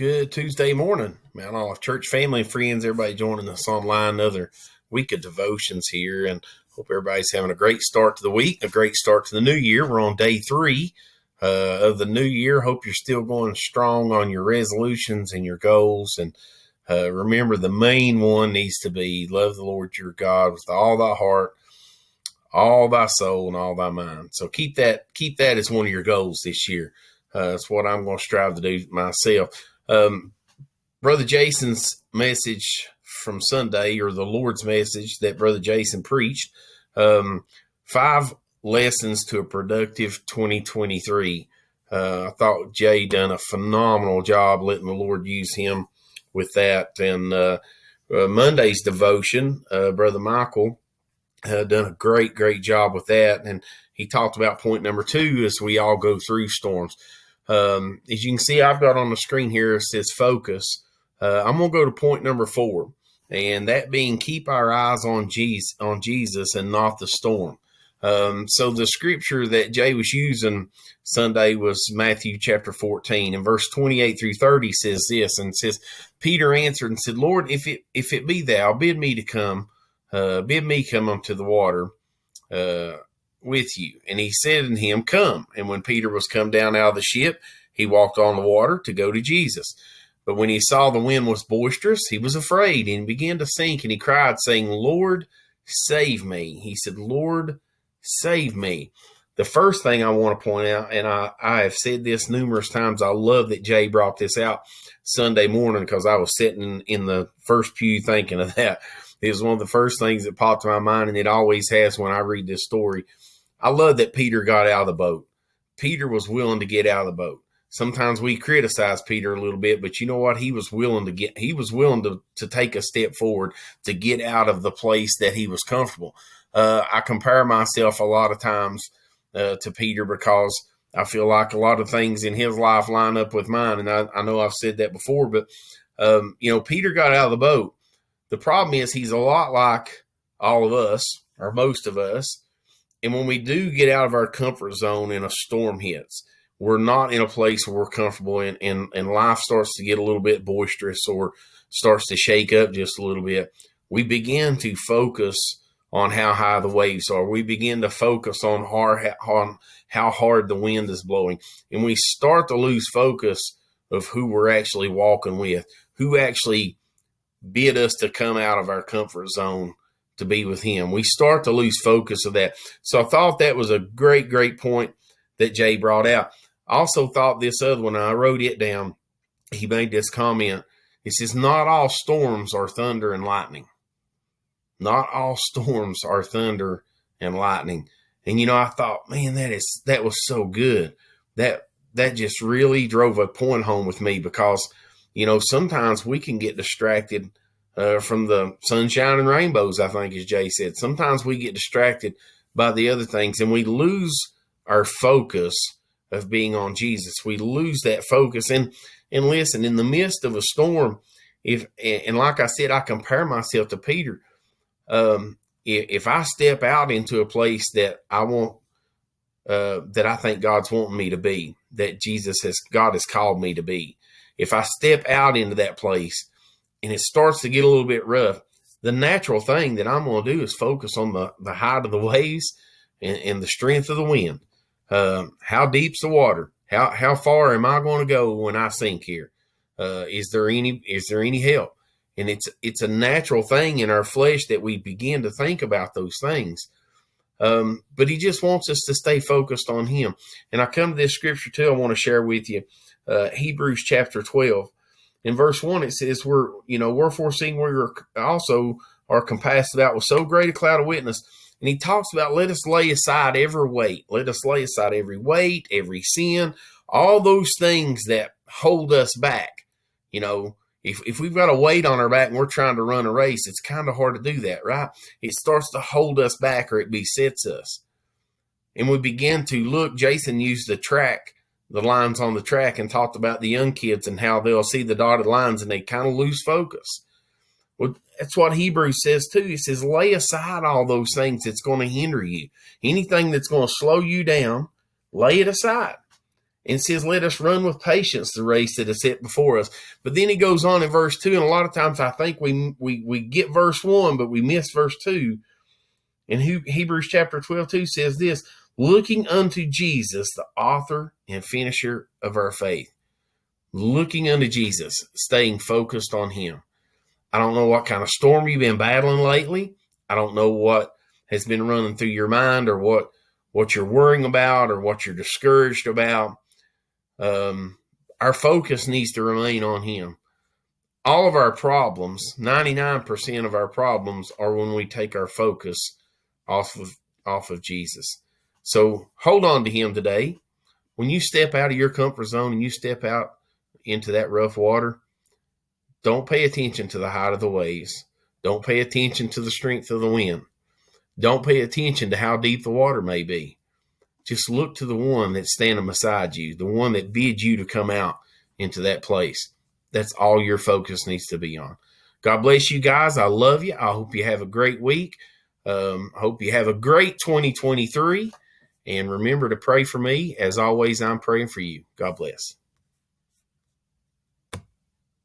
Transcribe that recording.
Good Tuesday morning, Mount Olive Church family and friends, everybody joining us online. Another week of devotions here, and hope everybody's having a great start to the week, a great start to the new year. We're on day 3 of the new year. Hope you're still going strong on your resolutions and your goals. And remember, the main one needs to be love the Lord your God with all thy heart, all thy soul, and all thy mind. So keep that as one of your goals this year. That's what I'm going to strive to do myself. Brother Jason's message from Sunday, or the Lord's message that Brother Jason preached, 5 lessons to a productive 2023. I thought Jay done a phenomenal job letting the Lord use him with that. And Monday's devotion, Brother Michael done a great job with that. And he talked about point number 2 as we all go through storms. As you can see, I've got on the screen here, it says focus. I'm going to go to point number 4, and that being keep our eyes on Jesus and not the storm. So the scripture that Jay was using Sunday was Matthew chapter 14, and verse 28 through 30 says this, and says, Peter answered and said, Lord, if it be thou, bid me come unto the water, with you. And he said unto him, come. And when Peter was come down out of the ship, he walked on the water to go to Jesus. But when he saw the wind was boisterous, he was afraid and began to sink. And he cried, saying, Lord, save me. He said, Lord, save me. The first thing I want to point out, and I have said this numerous times, I love that Jay brought this out Sunday morning, because I was sitting in the first pew thinking of that. It was one of the first things that popped to my mind, and it always has when I read this story. I love that Peter got out of the boat. Peter was willing to get out of the boat. Sometimes we criticize Peter a little bit, but you know what? He was willing to take a step forward to get out of the place that he was comfortable. I compare myself a lot of times to Peter, because I feel like a lot of things in his life line up with mine. And I know I've said that before, but Peter got out of the boat. The problem is he's a lot like all of us, or most of us. And when we do get out of our comfort zone and a storm hits, we're not in a place where we're comfortable, and life starts to get a little bit boisterous or starts to shake up just a little bit. We begin to focus on how high the waves are. We begin to focus on how hard the wind is blowing. And we start to lose focus of who we're actually walking with, who actually bid us to come out of our comfort zone to be with him. We start to lose focus of that. So I thought that was a great point that Jay brought out. I also thought this other one, I wrote it down. He made this comment. He says, not all storms are thunder and lightning. Not all storms are thunder and lightning. And, I thought, man, that was so good. That just really drove a point home with me, because, sometimes we can get distracted from the sunshine and rainbows, I think, as Jay said. Sometimes we get distracted by the other things, and we lose our focus of being on Jesus. We lose that focus. And listen, in the midst of a storm, and like I said, I compare myself to Peter. If I step out into a place that I want, that I think God's wanting me to be, that God has called me to be, if I step out into that place and it starts to get a little bit rough, the natural thing that I'm going to do is focus on the height of the waves and the strength of the wind. How deep's the water? How far am I going to go when I sink here? Is there any help? And it's a natural thing in our flesh that we begin to think about those things. But he just wants us to stay focused on him. And I come to this scripture too, I want to share with you. Hebrews chapter 12. In verse 1, it says, wherefore seeing we also are compassed about with so great a cloud of witness. And he talks about, let us lay aside every weight. Let us lay aside every weight, every sin, all those things that hold us back. If we've got a weight on our back and we're trying to run a race, it's kind of hard to do that, right? It starts to hold us back, or it besets us. And we begin to look. Jason used the lines on the track, and talked about the young kids and how they'll see the dotted lines and they kind of lose focus. Well, that's what Hebrews says too. He says, lay aside all those things that's going to hinder you. Anything that's going to slow you down, lay it aside. And it says, let us run with patience the race that is set before us. But then he goes on in verse 2, and a lot of times I think we get verse 1, but we miss verse 2. And Hebrews chapter 12:2 says this, looking unto Jesus, the author and finisher of our faith. Looking unto Jesus, staying focused on him. I don't know what kind of storm you've been battling lately. I don't know what has been running through your mind or what you're worrying about or what you're discouraged about. Our focus needs to remain on him. All of our problems, 99% of our problems, are when we take our focus off of Jesus. So hold on to him today. When you step out of your comfort zone and you step out into that rough water, don't pay attention to the height of the waves. Don't pay attention to the strength of the wind. Don't pay attention to how deep the water may be. Just look to the one that's standing beside you, the one that bids you to come out into that place. That's all your focus needs to be on. God bless you guys. I love you. I hope you have a great week. I hope you have a great 2023. And remember to pray for me. As always, I'm praying for you. God bless.